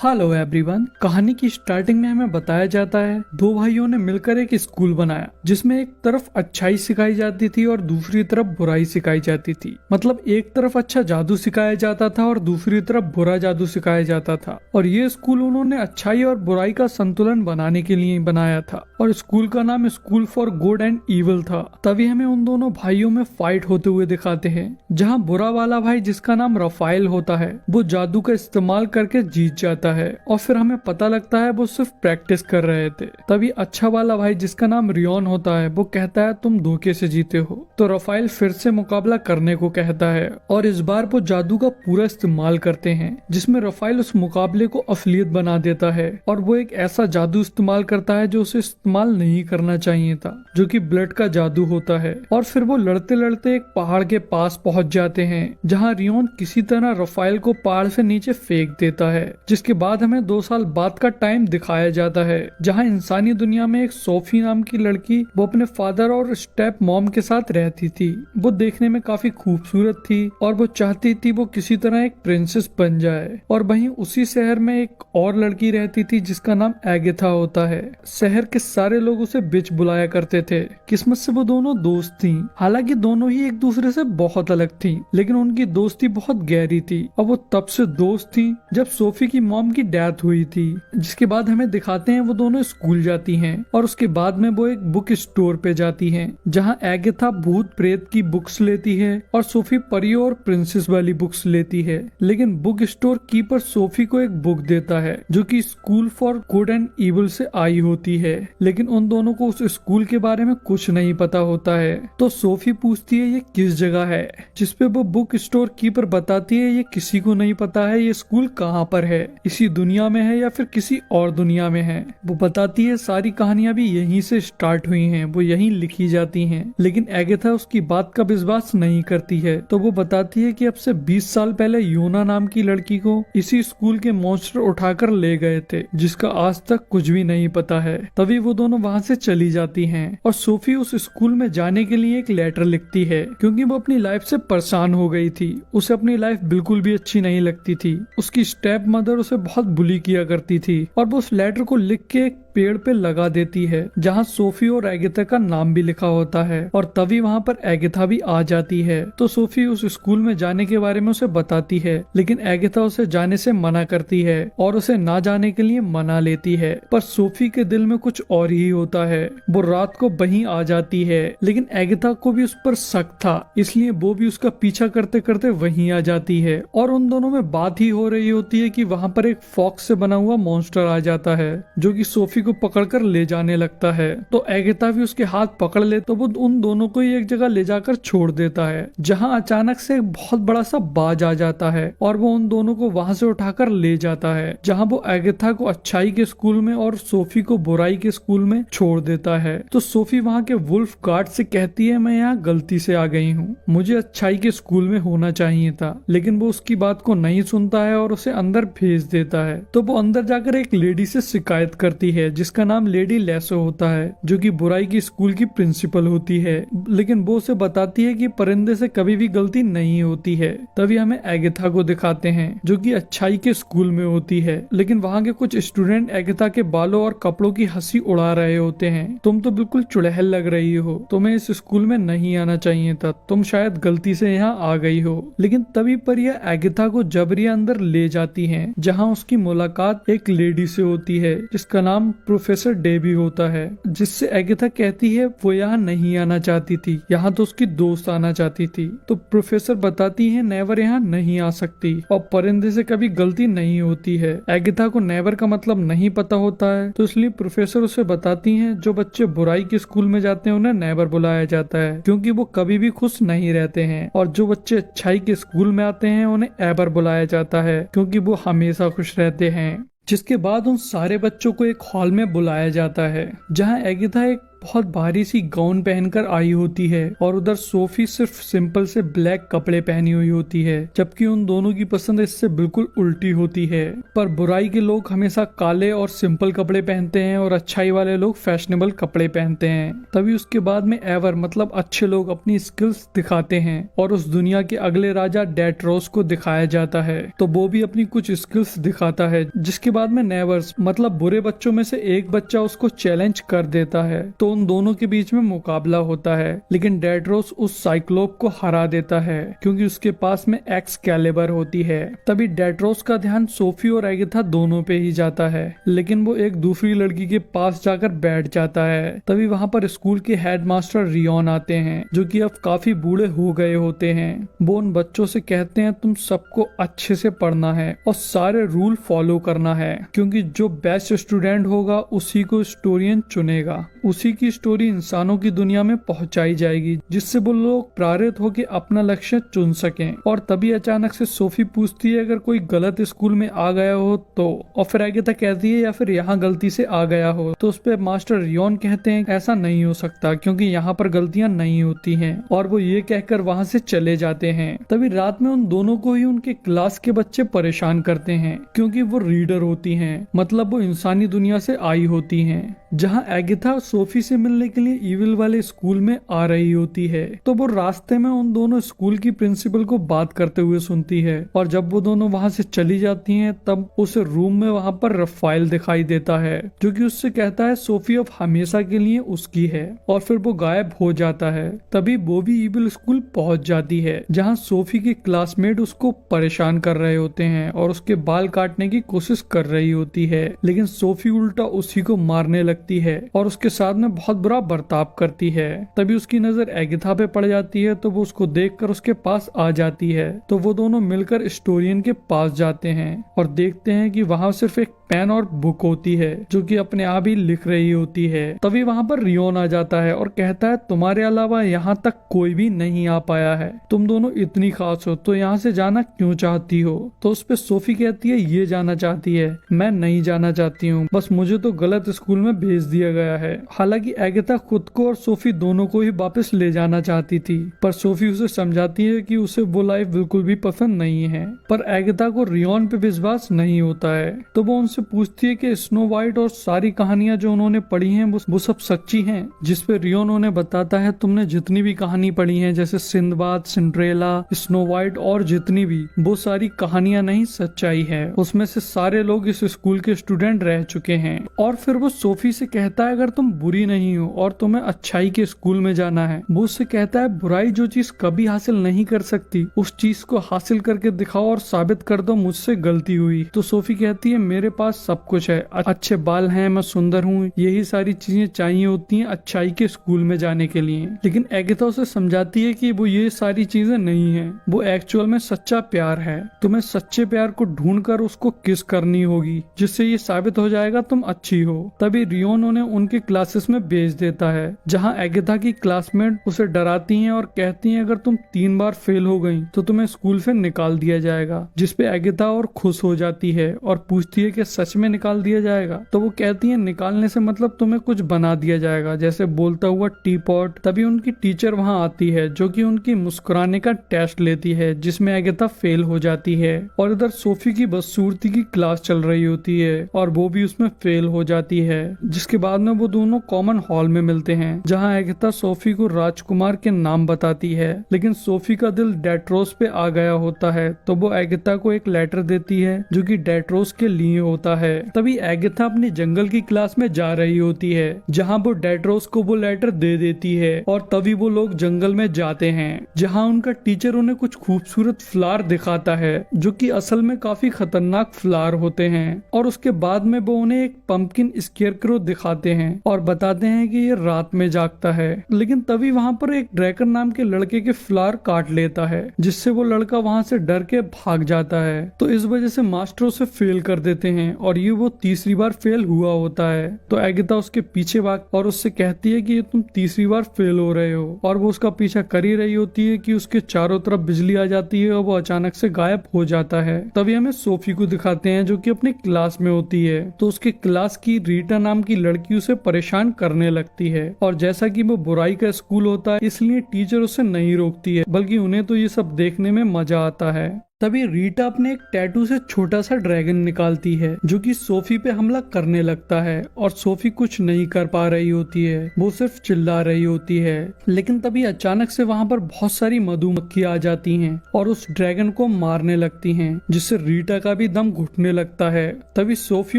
Hello everyone. कहानी की starting में हमें बताया जाता है दो भाइयों ने मिलकर एक स्कूल बनाया जिसमें एक तरफ अच्छाई सिखाई जाती थी और दूसरी तरफ बुराई सिखाई जाती थी। मतलब एक तरफ अच्छा जादू सिखाया जाता था और दूसरी तरफ बुरा जादू सिखाया जाता था। और ये स्कूल उन्होंने अच्छाई और बुराई का संतुलन बनाने के लिए बनाया था और स्कूल का नाम school for good and evil था। तभी हमें उन दोनों भाइयों में फाइट होते हुए दिखाते हैं, जहाँ बुरा वाला भाई जिसका नाम रफाइल होता है वो जादू का इस्तेमाल करके जीत जाता है और फिर हमें पता लगता है वो सिर्फ प्रैक्टिस कर रहे थे। तभी अच्छा वाला भाई जिसका नाम रियोन होता है वो कहता है तुम धोखे से जीते हो। तो रफाइल फिर से मुकाबला करने को कहता है और इस बार वो जादू का पूरा इस्तेमाल करते हैं जिसमें रफाइल उस मुकाबले को असलियत बना देता है और वो एक ऐसा जादू इस्तेमाल करता है जो उसे इस्तेमाल नहीं करना चाहिए था, जो कि ब्लड का जादू होता है। और फिर वो लड़ते लड़ते एक पहाड़ के पास पहुंच जाते हैं जहाँ रियोन किसी तरह रफाइल को पहाड़ से नीचे फेंक देता है। जिसके बाद हमें 2 साल बाद का टाइम दिखाया जाता है जहाँ इंसानी दुनिया में एक सोफी नाम की लड़की वो अपने फादर और स्टेप मॉम के साथ रहती थी। वो देखने में काफी खूबसूरत थी और वो चाहती थी वो किसी तरह एक प्रिंसेस बन जाए। और वहीं उसी शहर में एक और लड़की रहती थी जिसका नाम एगेथा होता है। शहर के सारे लोग उसे बिच बुलाया करते थे। किस्मत से वो दोनों दोस्त थी। हालांकि दोनों ही एक दूसरे से बहुत अलग थी, लेकिन उनकी दोस्ती बहुत गहरी थी और वो तब से दोस्त थी जब सोफी की मॉम की डेथ हुई थी। जिसके बाद हमें दिखाते हैं वो दोनों स्कूल जाती हैं और उसके बाद में वो एक बुक स्टोर पे जाती हैं जहां एगेथा भूत प्रेत की बुक्स लेती है और सोफी परियों और प्रिंसेस वाली बुक्स लेती है। लेकिन बुक स्टोर कीपर सोफी को एक बुक देता है जो कि school for good and evil से आई होती है, लेकिन उन दोनों को उस स्कूल के बारे में कुछ नहीं पता होता है। तो सोफी पूछती है ये किस जगह है, जिसपे वो बुक स्टोर कीपर बताती है ये किसी को नहीं पता है ये स्कूल कहाँ पर है, इसी दुनिया में है या फिर किसी और दुनिया में है। वो बताती है सारी कहानियां भी यहीं से स्टार्ट हुई हैं, वो यहीं लिखी जाती हैं। लेकिन एगेथा उसकी बात का विश्वास नहीं करती है। तो वो बताती है कि अब से 20 साल पहले योना नाम की लड़की को इसी स्कूल के मॉन्स्टर उठाकर ले गए थे जिसका आज तक कुछ भी नहीं पता है। तभी वो दोनों वहाँ से चली जाती हैं और सोफी उस स्कूल में जाने के लिए एक लेटर लिखती है क्योंकि वो अपनी लाइफ से परेशान हो गई थी। उसे अपनी लाइफ बिल्कुल भी अच्छी नहीं लगती थी। उसकी स्टेप मदर उसे बहुत बुली किया करती थी और वो उस लेटर को लिख के एक पेड़ पे लगा देती है जहाँ सोफी और एगेथा का नाम भी लिखा होता है। और तभी वहाँ पर एगेथा भी आ जाती है। तो सोफी उस स्कूल में जाने के बारे में उसे बताती है, लेकिन एगेथा उसे जाने से मना करती है और उसे ना जाने के लिए मना लेती है। पर सोफी के दिल में कुछ और ही होता है। वो रात को वहीं आ जाती है, लेकिन एगेथा को भी उस पर शक था, इसलिए वो भी उसका पीछा करते करते वहीं आ जाती है। और उन दोनों में बात ही हो रही होती है कि वहाँ पर एक फॉक्स से बना हुआ मॉन्स्टर आ जाता है जो कि सोफी को पकड़कर ले जाने लगता है। तो एगेथा भी उसके हाथ पकड़ ले तो वो उन दोनों को ही एक जगह ले जाकर छोड़ देता है जहां अचानक से एक बहुत बड़ा सा बाज आ जाता है और वो उन दोनों को वहां से उठाकर ले जाता है जहां वो एगेथा को अच्छाई के स्कूल में और सोफी को बुराई के स्कूल में छोड़ देता है। तो सोफी वहां के वुल्फ गार्ड से कहती है मैं यहाँ गलती से आ गई हूँ, मुझे अच्छाई के स्कूल में होना चाहिए था। लेकिन वो उसकी बात को नहीं सुनता है और उसे अंदर भेज देता है। तो वो अंदर जाकर एक लेडी से शिकायत करती है जिसका नाम लेडी लेसो होता है जो कि बुराई की स्कूल की प्रिंसिपल होती है। लेकिन वो उसे बताती है कि परिंदे से कभी भी गलती नहीं होती है। तभी हमें एगेथा को दिखाते हैं जो कि अच्छाई के स्कूल में होती है, लेकिन वहाँ के कुछ स्टूडेंट एगेथा के बालों और कपड़ों की हंसी उड़ा रहे होते हैं। तुम तो बिल्कुल चुड़ैल लग रही हो, तुम्हें इस स्कूल में नहीं आना चाहिए था, तुम शायद गलती से यहाँ आ गई हो। लेकिन तभी पर यह एगेथा को जबरिया अंदर ले जाती है जहाँ उसकी मुलाकात एक लेडी से होती है जिसका नाम प्रोफेसर डेबी होता है, जिससे एगेथा कहती है वो यहाँ नहीं आना चाहती थी, यहाँ तो उसकी दोस्त आना चाहती थी। तो प्रोफेसर बताती है नेवर यहाँ नहीं आ सकती और परिंदे से कभी गलती नहीं होती है। एगेथा को नेवर का मतलब नहीं पता होता है, तो इसलिए प्रोफेसर उसे बताती हैं जो बच्चे बुराई के स्कूल में जाते हैं उन्हें नेवर बुलाया जाता है क्योंकि वो कभी भी खुश नहीं रहते हैं, और जो बच्चे अच्छाई के स्कूल में आते हैं उन्हें एवर बुलाया जाता है क्योंकि वो हमेशा खुश रहते हैं। जिसके बाद उन सारे बच्चों को एक हॉल में बुलाया जाता है जहां एगेथा एक बहुत भारी सी गाउन पहनकर आई होती है और उधर सोफी सिर्फ सिंपल से ब्लैक कपड़े पहनी हुई होती है, जबकि उन दोनों की पसंद इससे बिल्कुल उल्टी होती है। पर बुराई के लोग हमेशा काले और सिंपल कपड़े पहनते हैं और अच्छाई वाले लोग फैशनेबल कपड़े पहनते हैं। तभी उसके बाद में एवर मतलब अच्छे लोग अपनी स्किल्स दिखाते हैं और उस दुनिया के अगले राजा डेट्रोस को दिखाया जाता है, तो वो भी अपनी कुछ स्किल्स दिखाता है। जिसके बाद में नेवर्स मतलब बुरे बच्चों में से एक बच्चा उसको चैलेंज कर देता है, तो उन दोनों के बीच में मुकाबला होता है। लेकिन डेट्रोस उस साइक्लोप को हरा देता है क्योंकि उसके पास में एक्सकैलिबर होती है। तभी डेट्रोस का ध्यान सोफी और एगिथा दोनों पे ही जाता है, लेकिन वो एक दूसरी लड़की के पास जाकर बैठ जाता है। तभी वहाँ पर स्कूल के हेडमास्टर रियोन आते हैं, जो कि अब काफी बूढ़े हो गए होते हैं। वो उन बच्चों से कहते हैं तुम सबको अच्छे से पढ़ना है और सारे रूल फॉलो करना है, क्योंकि जो बेस्ट स्टूडेंट होगा उसी को स्टोरियन चुनेगा। उसी की स्टोरी इंसानों की दुनिया में पहुंचाई जाएगी, जिससे वो लोग प्रेरित होकर अपना लक्ष्य चुन सकें। और तभी अचानक से सोफी पूछती है अगर कोई गलत स्कूल में आ गया हो तो, और फिर एगिथा कहती है या फिर यहाँ गलती से आ गया हो, तो उस पे मास्टर रियोन कहते हैं ऐसा नहीं हो सकता क्योंकि यहाँ पर गलतियाँ नहीं होती हैं, और वो ये कहकर वहाँ से चले जाते हैं। तभी रात में उन दोनों को ही उनके क्लास के बच्चे परेशान करते हैं, क्योंकि वो रीडर होती हैं, मतलब वो इंसानी दुनिया से आई होती हैं। जहाँ एगिथा सोफी से मिलने के लिए इविल वाले स्कूल में आ रही होती है, तो वो रास्ते में उन दोनों स्कूल की प्रिंसिपल को बात करते हुए सुनती है। और जब वो दोनों वहाँ से चली जाती हैं, तब उस रूम में वहाँ पर रफाइल दिखाई देता है, जो कि उससे कहता है सोफी अब हमेशा के लिए उसकी है, और फिर वो गायब हो जाता है। तभी वो भी इविल स्कूल पहुंच जाती है, जहाँ सोफी के क्लासमेट उसको परेशान कर रहे होते हैं और उसके बाल काटने की कोशिश कर रही होती है, लेकिन सोफी उल्टा उसी को मारने लगती है और उसके साथ में बहुत बुरा बर्ताव करती है। तभी उसकी नजर एगिथा पे पड़ जाती है, तो वो उसको देखकर उसके पास आ जाती है। तो वो दोनों मिलकर स्टोरियन के पास जाते हैं और देखते हैं कि वहाँ सिर्फ एक पेन और बुक होती है, जो कि अपने आप ही लिख रही होती है। तभी वहाँ पर रियोन आ जाता है और कहता है तुम्हारे अलावा यहाँ तक कोई भी नहीं आ पाया है, तुम दोनों इतनी खास हो तो यहाँ से जाना क्यों चाहती हो। तो उस पे सोफी कहती है ये जाना चाहती है, मैं नहीं जाना चाहती हूँ, बस मुझे तो गलत स्कूल में भेज दिया गया है। हालांकि एगिथा खुद को और सोफी दोनों को ही वापस ले जाना चाहती थी, पर सोफी उसे समझाती है कि उसे वो लाइफ बिल्कुल भी पसंद नहीं है। पर एगिथा को रियोन पे विश्वास नहीं होता है, तो वो उनसे पूछती है कि स्नो वाइट और सारी कहानियां जो उन्होंने पढ़ी हैं वो सब सच्ची हैं। जिस पे रियोन उन्हें बताता है तुमने जितनी भी कहानी पढ़ी हैं, जैसे सिंदबाद, सिंड्रेला, स्नो वाइट और जितनी भी, वो सारी कहानियां नहीं सच्चाई है, उसमें से सारे लोग इस स्कूल के स्टूडेंट रह चुके हैं। और फिर वो सोफी से कहता है अगर तुम बुरी नहीं हो और तुम्हें अच्छाई के स्कूल में जाना है। वो उससे कहता है बुराई जो चीज कभी हासिल नहीं कर सकती, उस चीज को हासिल करके दिखाओ और साबित कर दो मुझसे गलती हुई। तो सोफी कहती है मेरे पास सब कुछ है, अच्छे बाल हैं, मैं सुंदर हूँ, यही सारी चीजें चाहिए होती हैं अच्छाई के स्कूल में जाने के लिए। लेकिन एगिथा उसे समझाती है कि वो ये सारी चीजें नहीं है, वो एक्चुअल में सच्चा प्यार है। तुम्हें सच्चे प्यार को ढूंढकर उसको किस करनी होगी, जिससे ये साबित हो जाएगा तुम अच्छी हो। तभी रियोन उन्हें उनके क्लासेस में भेज देता है, जहाँ एगिथा की क्लासमेट उसे डराती हैं और कहती हैं अगर तुम 3 बार फेल हो गई तो तुम्हें स्कूल से निकाल दिया जाएगा। जिसपे एगिथा और खुश हो जाती है और पूछती है कि सच में निकाल दिया जाएगा। तो वो कहती है निकालने से मतलब तुम्हें कुछ बना दिया जाएगा, जैसे बोलता हुआ टी पॉट। तभी उनकी टीचर वहाँ आती है, जो कि उनकी मुस्कुराने का टेस्ट लेती है, जिसमें एगिथा फेल हो जाती है। और इधर सोफी की बदसूरती की क्लास चल रही होती है और वो भी उसमें फेल हो जाती है। जिसके बाद में वो दोनों कॉमन हॉल में मिलते हैं, जहाँ एगिथा सोफी को राजकुमार के नाम बताती है, लेकिन सोफी का दिल डेट्रोस पे आ गया होता है। तो वो एगिथा को एक लेटर देती है जो कि डेट्रोस के लिए होता है। तभी एगिथा अपनी जंगल की क्लास में जा रही होती है, जहाँ वो डेट्रोस को वो लेटर दे देती है। और तभी वो लोग जंगल में जाते हैं, जहाँ उनका टीचर उन्हें कुछ खूबसूरत फ्लावर दिखाता है, जो कि असल में काफी खतरनाक फ्लावर होते हैं। और उसके बाद में वो उन्हें एक पंपकिन स्केयरक्रो दिखाते हैं और बताते हैं कि ये रात में जागता है। लेकिन तभी वहाँ पर एक ड्रैकन नाम के लड़के के फ्लावर काट लेता है, जिससे वो लड़का वहाँ से डर के भाग जाता है। तो इस वजह से मास्टर उसे फेल कर देते हैं हैं और ये वो तीसरी बार फेल हुआ होता है। तो एगिथा उसके पीछे भाग और उससे कहती है कि ये तुम तीसरी बार फेल हो रहे हो, और वो उसका पीछा कर ही रही होती है कि उसके चारों तरफ बिजली आ जाती है और वो अचानक से गायब हो जाता है। तभी हमें सोफी को दिखाते हैं जो कि अपनी क्लास में होती है। तो उसके क्लास की रीटा नाम की लड़की उसे परेशान करने लगती है, और जैसा कि वो बुराई का स्कूल होता है इसलिए टीचर उसे नहीं रोकती है, बल्कि उन्हें तो ये सब देखने में मजा आता है। तभी रीटा अपने एक टैटू से छोटा सा ड्रैगन निकालती है जो कि सोफी पे हमला करने लगता है, और सोफी कुछ नहीं कर पा रही होती है, वो सिर्फ चिल्ला रही होती है। लेकिन तभी अचानक से वहाँ पर बहुत सारी मधुमक्खी आ जाती हैं और उस ड्रैगन को मारने लगती हैं, जिससे रीटा का भी दम घुटने लगता है। तभी सोफी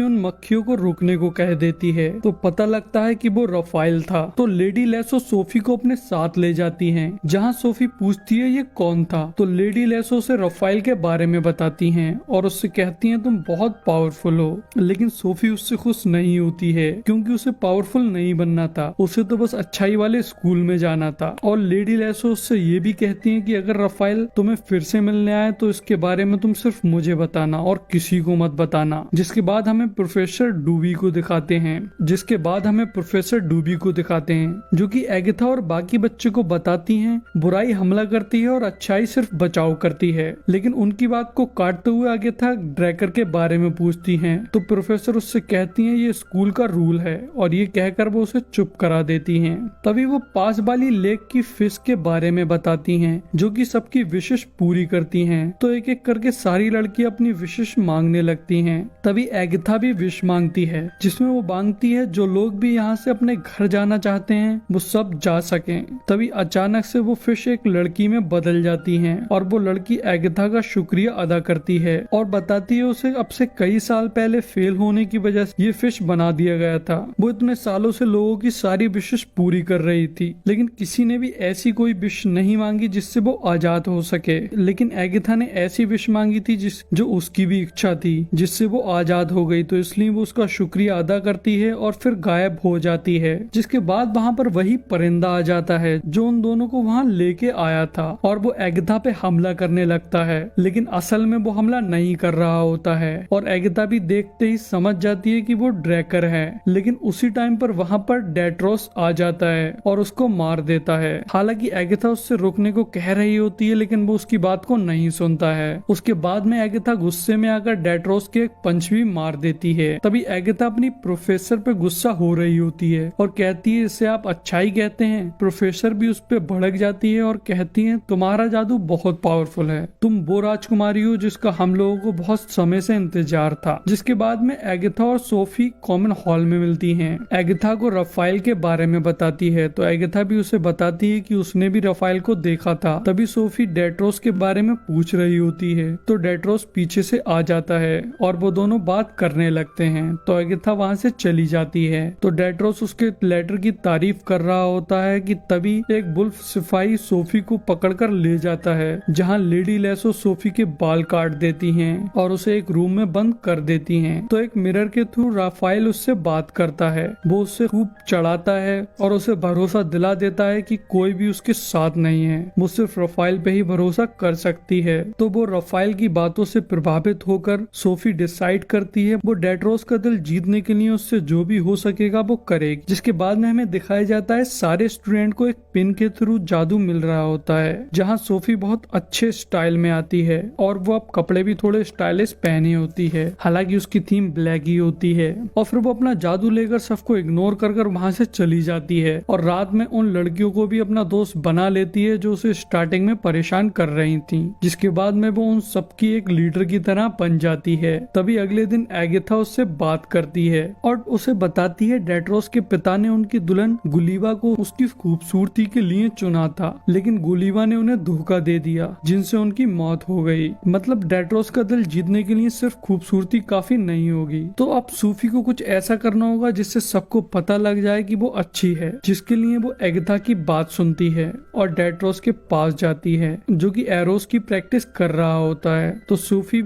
उन मक्खियों को रुकने को कह देती है, तो पता लगता है कि वो रफाइल था। तो लेडी लेसो सोफी को अपने साथ ले जाती है, जहाँ सोफी पूछती है ये कौन था। तो लेडी लेसो से रफाइल के बारे में बताती हैं और उससे कहती हैं तुम बहुत पावरफुल हो। लेकिन सोफी उससे खुश नहीं होती है क्योंकि उसे पावरफुल नहीं बनना था, उसे तो बस अच्छाई वाले स्कूल में जाना था। और लेडी लेसो उससे ये भी कहती हैं कि अगर रफाइल तुम्हें फिर से मिलने आए तो इसके बारे में तुम सिर्फ मुझे बताना और किसी को मत बताना। जिसके बाद हमें प्रोफेसर डूबी को दिखाते हैं जो कि एगिथा और बाकी बच्चे को बताती हैं बुराई हमला करती है और अच्छाई सिर्फ बचाव करती है। लेकिन उनकी बात को काटते हुए एगिथा ड्रैकर के बारे में पूछती हैं, तो प्रोफेसर उससे कहती हैं ये स्कूल का रूल है, और ये कहकर वो उसे चुप करा देती हैं। तभी वो पास वाली लेक की फिश के बारे में बताती हैं जो कि सबकी विशेष पूरी करती हैं। तो एक एक करके सारी लड़कियां अपनी विशेष मांगने लगती हैं। तभी एगिथा भी विश मांगती है जिसमें वो मांगती है जो लोग भी यहाँ से अपने घर जाना चाहते हैं वो सब जा सकें। तभी अचानक से वो फिश एक लड़की में बदल जाती हैं और वो लड़की एगिथा का शुक्रिया अदा करती है और बताती है उसे अब से कई साल पहले फेल होने की वजह से ये फिश बना दिया गया था। वो इतने सालों से लोगों की सारी विशेष पूरी कर रही थी, लेकिन किसी ने भी ऐसी कोई विश नहीं मांगी जिससे वो आजाद हो सके। लेकिन एगिथा ने ऐसी विश मांगी थी जो उसकी भी इच्छा थी, जिससे वो आजाद हो गई। तो इसलिए वो उसका शुक्रिया अदा करती है और फिर गायब हो जाती है। जिसके बाद वहाँ पर वही परिंदा आ जाता है जो उन दोनों को वहाँ लेके आया था, और वो एगिथा पे हमला करने लगता है। लेकिन असल में वो हमला नहीं कर रहा होता है, और एगिथा भी देखते ही समझ जाती है कि वो ड्रैकर है। लेकिन उसी टाइम पर वहाँ पर डेट्रोस आ जाता है और उसको मार देता है। हालांकि एगिथा उससे रोकने को कह रही होती है, लेकिन वो उसकी बात को नहीं सुनता है। उसके बाद में एगिथा गुस्से में आकर डेट्रोस के एक पंच भी मार देती है। तभी एगिथा अपनी प्रोफेसर पे गुस्सा हो रही होती है और कहती है इसे आप अच्छाई कहते हैं। प्रोफेसर भी उस पे भड़क जाती है और कहती है तुम्हारा जादू बहुत पावरफुल है, तुम वो राजकुमारी हो जिसका हम लोगों को बहुत समय से इंतजार था। जिसके बाद में एगिथा और सोफी कॉमन हॉल में मिलती हैं। एगिथा को रफाइल के बारे में बताती है, तो एगिथा भी उसे बताती है कि उसने भी रफाइल को देखा था। तभी सोफी डेट्रोस के बारे में पूछ रही होती है, तो डेट्रोस पीछे से आ जाता है और वो दोनों बात करने लगते हैं। तो एगिथा वहाँ से चली जाती है। तो डेट्रोस उसके लेटर की तारीफ कर रहा होता है कि तभी एक वुल्फ सिपाही सोफी को पकड़कर ले जाता है, जहाँ लेडी लेसो सोफी के बाल काट देती हैं और उसे एक रूम में बंद कर देती हैं। तो एक मिरर के थ्रू राफाइल उससे बात करता है, वो उससे खूब चढ़ाता है और उसे भरोसा दिला देता है कि कोई भी उसके साथ नहीं है, वो सिर्फ राफाइल पे ही भरोसा कर सकती है। तो वो राफाइल की बातों से प्रभावित होकर सोफी डिसाइड करती है वो डेट्रोस का दिल जीतने के लिए उससे जो भी हो सकेगा वो करेगी। जिसके बाद में हमें दिखाया जाता है सारे स्टूडेंट को एक पिन के थ्रू जादू मिल रहा होता है, जहाँ सोफी बहुत अच्छे स्टाइल में आती है और वो अब कपड़े भी थोड़े स्टाइलिश पहनी होती है। हालांकि उसकी थीम ब्लैक ही होती है, और फिर वो अपना जादू लेकर सबको इग्नोर कर वहाँ से चली जाती है और रात में उन लड़कियों को भी अपना दोस्त बना लेती है जो उसे स्टार्टिंग में परेशान कर रही थी। जिसके बाद में वो उन सबकी एक लीडर की तरह बन जाती है। तभी अगले दिन एगिथा उससे बात करती है और उसे बताती है डेट्रोस के पिता ने उनकी दुल्हन गुलीवा को उसकी खूबसूरती के लिए चुना था, लेकिन गुलीवा ने उन्हें धोखा दे दिया जिनसे उनकी मौत हो गई। मतलब डेट्रोस का दिल जीतने के लिए सिर्फ खूबसूरती काफी नहीं होगी। तो अब सूफी को कुछ ऐसा करना होगा जिससे सबको पता लग जाए कि वो अच्छी है, जिसके लिए वो एगिथा की बात सुनती है और डेट्रोस के पास जाती है जो कि एरोस की प्रैक्टिस कर रहा होता है। तो सूफी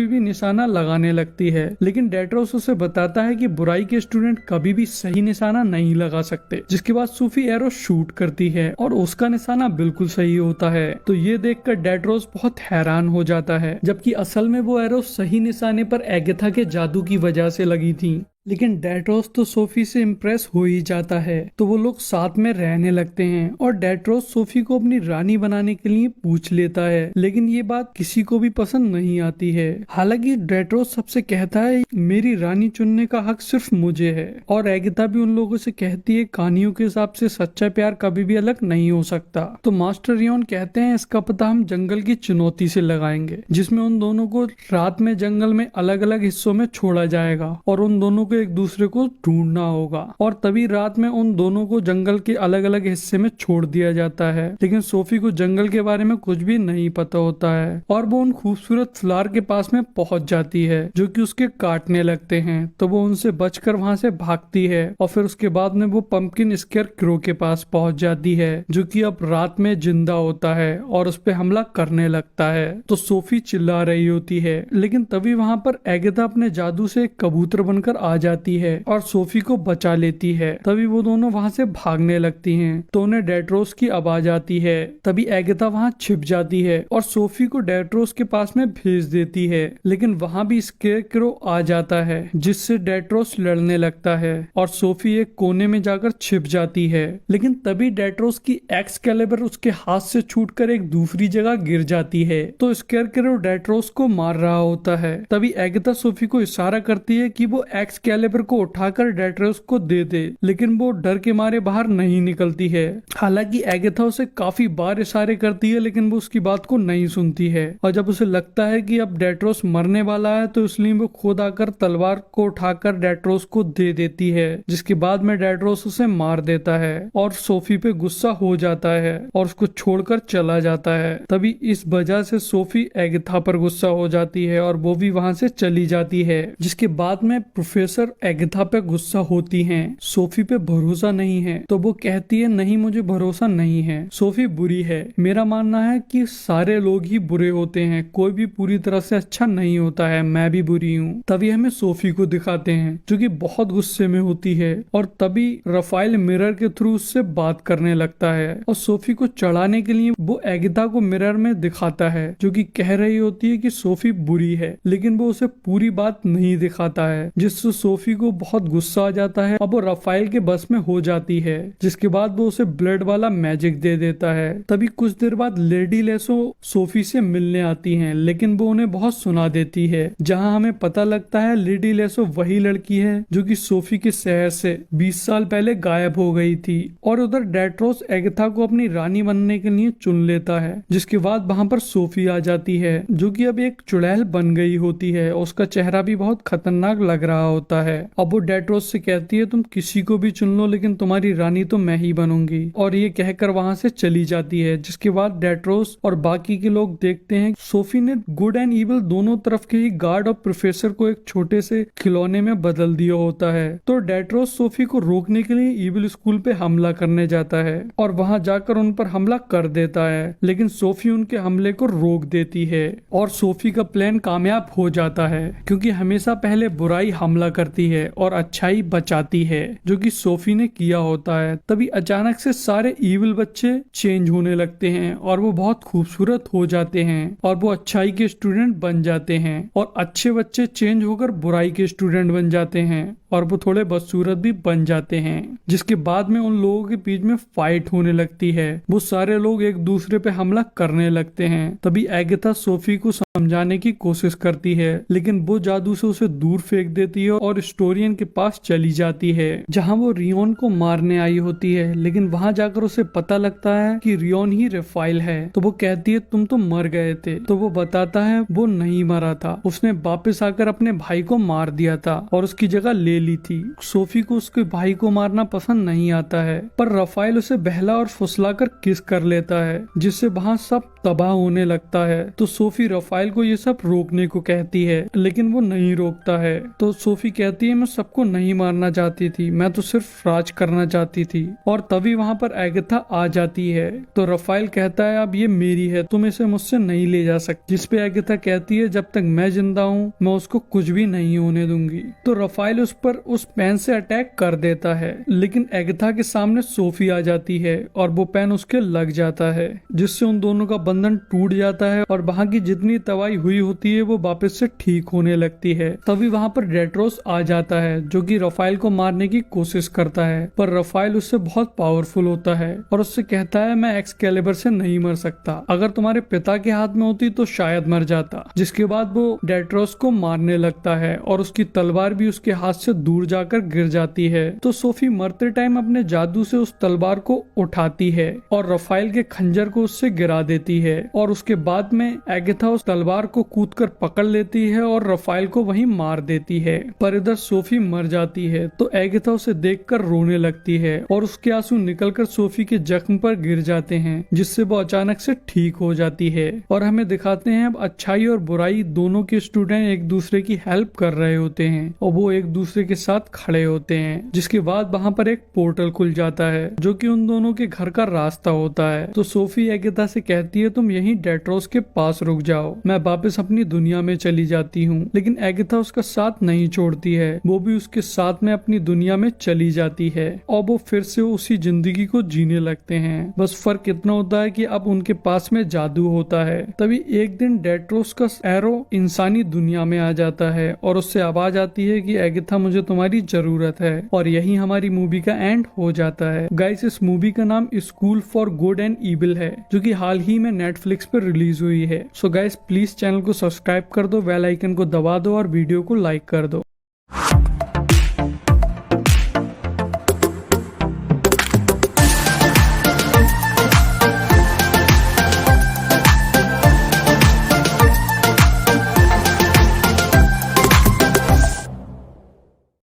भी निशाना लगाने लगती है, लेकिन डेट्रोस उसे बताता है कि बुराई के स्टूडेंट कभी भी सही निशाना नहीं लगा सकते। जिसके बाद सूफी एरो शूट करती है और उसका निशाना बिल्कुल सही होता है। तो ये देखकर डेट्रोस बहुत बहुत हैरान हो जाता है, जबकि असल में वो एरो सही निशाने पर एगाथा के जादू की वजह से लगी थी। लेकिन डेट्रोस तो सोफी से इम्प्रेस हो ही जाता है, तो वो लोग साथ में रहने लगते हैं और डेट्रोस सोफी को अपनी रानी बनाने के लिए पूछ लेता है। लेकिन ये बात किसी को भी पसंद नहीं आती है। हालांकि डेट्रोस सबसे कहता है मेरी रानी चुनने का हक सिर्फ मुझे है, और एगाथा भी उन लोगों से कहती है कहानियों के हिसाब से सच्चा प्यार कभी भी अलग नहीं हो सकता। तो मास्टर रियोन कहते हैं इसका पता हम जंगल की चुनौती से लगाएंगे, जिसमें उन दोनों को रात में जंगल में अलग अलग हिस्सों में छोड़ा जाएगा और उन दोनों एक दूसरे को ढूंढना होगा। और तभी रात में उन दोनों को जंगल के अलग अलग हिस्से में छोड़ दिया जाता है। लेकिन सोफी को जंगल के बारे में कुछ भी नहीं पता होता है और वो उन खूबसूरत फ्लावर के पास में पहुंच जाती है जो कि उसके काटने लगते हैं। तो वो उनसे बचकर वहां से भागती है और फिर उसके बाद में वो पंपकिन स्केयर क्रो के पास पहुंच जाती है जो कि अब रात में जिंदा होता है और उस पर हमला करने लगता है। तो सोफी चिल्ला रही होती है, लेकिन तभी वहां पर एगाथा अपने जादू से एक कबूतर बनकर आ जाती है और सोफी को बचा लेती है। तभी वो दोनों वहां से भागने लगती हैं, तो उन्हें डेट्रोस की आवाज आती है। तभी एगाथा वहां छिप जाती है और सोफी को डेट्रोस के पास में भेज देती है। लेकिन वहां भी स्केयरक्रो आ जाता है जिससे डेट्रोस लड़ने लगता है और सोफी एक कोने में जाकर छिप जाती है। लेकिन तभी डेट्रोस की एक्सकैलिबर उसके हाथ से छूटकर एक दूसरी जगह गिर जाती है। तो स्केयरक्रो डेट्रोस को मार रहा होता है। तभी एगाथा सोफी को इशारा करती है कि वो एक्सकैलिबर को उठाकर डेट्रोस को दे दे, लेकिन वो डर के मारे बाहर नहीं निकलती है। हालांकि एगाथा उसे काफी बार इशारे करती है, लेकिन वो उसकी बात को नहीं सुनती है। और जब उसे लगता है कि अब डेट्रोस मरने वाला है, तो इसलिए वो खुद आकर तलवार को उठाकर डेट्रोस को दे देती है, जिसके बाद में डेट्रोस उसे मार देता है और सोफी पे गुस्सा हो जाता है और उसको छोड़कर चला जाता है। तभी इस वजह से सोफी एगाथा पर गुस्सा हो जाती है और वो भी वहां से चली जाती है। जिसके बाद में प्रोफेसर एगाथा पे गुस्सा होती हैं, सोफी पे भरोसा नहीं है। तो वो कहती है नहीं, मुझे भरोसा नहीं है, सोफी बुरी है। मेरा मानना है कि सारे लोग ही बुरे होते हैं, कोई भी पूरी तरह से अच्छा नहीं होता है, मैं भी बुरी हूँ। तभी हमें सोफी को दिखाते हैं जो कि बहुत गुस्से में होती है और तभी रफाइल मिरर के थ्रू उससे बात करने लगता है और सोफी को चढ़ाने के लिए वो एगाथा को मिरर में दिखाता है जो कि कह रही होती है कि सोफी बुरी है, लेकिन वो उसे पूरी बात नहीं दिखाता है, जिससे सोफी को बहुत गुस्सा आ जाता है। अब वो रफाइल के बस में हो जाती है, जिसके बाद वो उसे ब्लड वाला मैजिक दे देता है। तभी कुछ देर बाद लेडी लेसो सोफी से मिलने आती हैं, लेकिन वो उन्हें बहुत सुना देती है, जहां हमें पता लगता है लेडी लेसो वही लड़की है जो कि सोफी के शहर से 20 साल पहले गायब हो गई थी। और उधर डेट्रोस एगाथा को अपनी रानी बनने के लिए चुन लेता है, जिसके बाद वहां पर सोफी आ जाती है जो कि अब एक चुड़ैल बन गई होती है। उसका चेहरा भी बहुत खतरनाक लग रहा होता है। अब वो डेट्रोस से कहती है तुम किसी को भी चुन लो, लेकिन तुम्हारी रानी तो मैं ही बनूंगी, और ये कहकर वहां से चली जाती है। जिसके बाद डेट्रोस और बाकी के लोग देखते हैं सोफी ने गुड एंड इविल दोनों तरफ के ही गार्ड और प्रोफेसर को एक छोटे से खिलौने में बदल दिया होता है। तो डेट्रोस सोफी को रोकने के लिए इविल स्कूल पे हमला करने जाता है और वहां जाकर उन पर हमला कर देता है, लेकिन सोफी उनके हमले को रोक देती है और सोफी का प्लान कामयाब हो जाता है, क्योंकि हमेशा पहले बुराई हमला करती है और अच्छाई बचाती है, जो कि सोफी ने किया होता है। तभी अचानक से सारे इविल बच्चे चेंज होने लगते हैं और वो बहुत खूबसूरत हो जाते हैं और वो अच्छाई के स्टूडेंट बन जाते हैं, और अच्छे बच्चे चेंज होकर बुराई के स्टूडेंट बन जाते हैं और वो थोड़े बदसूरत भी बन जाते हैं। जिसके बाद में उन लोगों के बीच में फाइट होने लगती है, वो सारे लोग एक दूसरे पे हमला करने लगते हैं। तभी एगाथा सोफी को समझाने की कोशिश करती है, लेकिन वो जादू से उसे दूर फेंक देती है और स्टोरियन के पास चली जाती है, जहां वो रियोन को मारने आई होती है। लेकिन वहां जाकर उसे पता लगता है कि रियोन ही रफाइल है। तो वो कहती है तुम तो मर गए थे। तो वो बताता है वो नहीं मरा था, उसने वापस आकर अपने भाई को मार दिया था और उसकी जगह ले ली थी। सोफी को उसके भाई को मारना पसंद नहीं आता है, पर रफाइल उसे बहला और फुसलाकर किस कर लेता है, जिससे वहां सब तबाह होने लगता है। तो सोफी रफाइल को ये सब रोकने को कहती है, लेकिन वो नहीं रोकता है। तो सोफी कहती है मैं सबको नहीं मारना चाहती थी, मैं तो सिर्फ राज करना चाहती थी। और तभी वहाँ पर एगाथा आ जाती है। तो रफाइल कहता है अब ये मेरी है, तुम इसे मुझसे नहीं ले जा सकती। जिस पे एगाथा कहती है जब तक मैं जिंदा हूँ मैं उसको कुछ भी नहीं होने दूंगी। तो रफाइल उस पर उस पेन से अटैक कर देता है, लेकिन एगाथा के सामने सोफी आ जाती है और वो पेन उसके लग जाता है, जिससे उन दोनों का बंधन टूट जाता है और वहाँ की जितनी तबाही हुई होती है वो वापस से ठीक होने लगती है। तभी वहाँ पर डेट्रोस आ जाता है जो कि रफाइल को मारने की कोशिश करता है, पर रफाइल उससे बहुत पावरफुल होता है और उससे कहता है मैं एक्सकैलिबर से नहीं मर सकता, अगर तुम्हारे पिता के हाथ में होती तो शायद मर जाता। जिसके बाद वो डेट्रोस को मारने लगता है और उसकी तलवार भी उसके हाथ से दूर जाकर गिर जाती है। तो सोफी मरते टाइम अपने जादू से उस तलवार को उठाती है और रफाइल के खंजर को उससे गिरा देती है और उसके बाद में एगाथा उस तलवार को कूदकर पकड़ लेती है और रफाइल को वहीं मार देती है। पर इधर सोफी मर जाती है तो एगाथा उसे देखकर रोने लगती है और उसके आंसू निकलकर सोफी के जख्म पर गिर जाते हैं, जिससे वो अचानक से ठीक हो जाती है। और हमें दिखाते हैं अब अच्छाई और बुराई दोनों के स्टूडेंट एक दूसरे की हेल्प कर रहे होते हैं और वो एक दूसरे के साथ खड़े होते हैं। जिसके बाद वहाँ पर एक पोर्टल खुल जाता है जो कि उन दोनों के घर का रास्ता होता है। तो सोफी एगाथा से कहती है तुम यहीं डेट्रोस के पास रुक जाओ, मैं वापस अपनी दुनिया में चली जाती हूँ। लेकिन एगाथा उसका साथ नहीं छोड़ती है, वो भी उसके साथ में अपनी दुनिया में चली जाती है और वो फिर से उसी जिंदगी को जीने लगते हैं। बस फर्क इतना होता है कि अब उनके पास में जादू होता है। तभी एक दिन डेट्रोस का एरो इंसानी दुनिया में आ जाता है और उससे आवाज आती है कि एगाथा मुझे तुम्हारी जरूरत है। और यही हमारी मूवी का एंड हो जाता है। गाइस इस मूवी का नाम school for good and evil है जो कि हाल ही में नेटफ्लिक्स पर रिलीज हुई है। सो गाइस प्लीज चैनल को सब्सक्राइब कर दो, बेल आइकन को दबा दो और वीडियो को लाइक कर दो।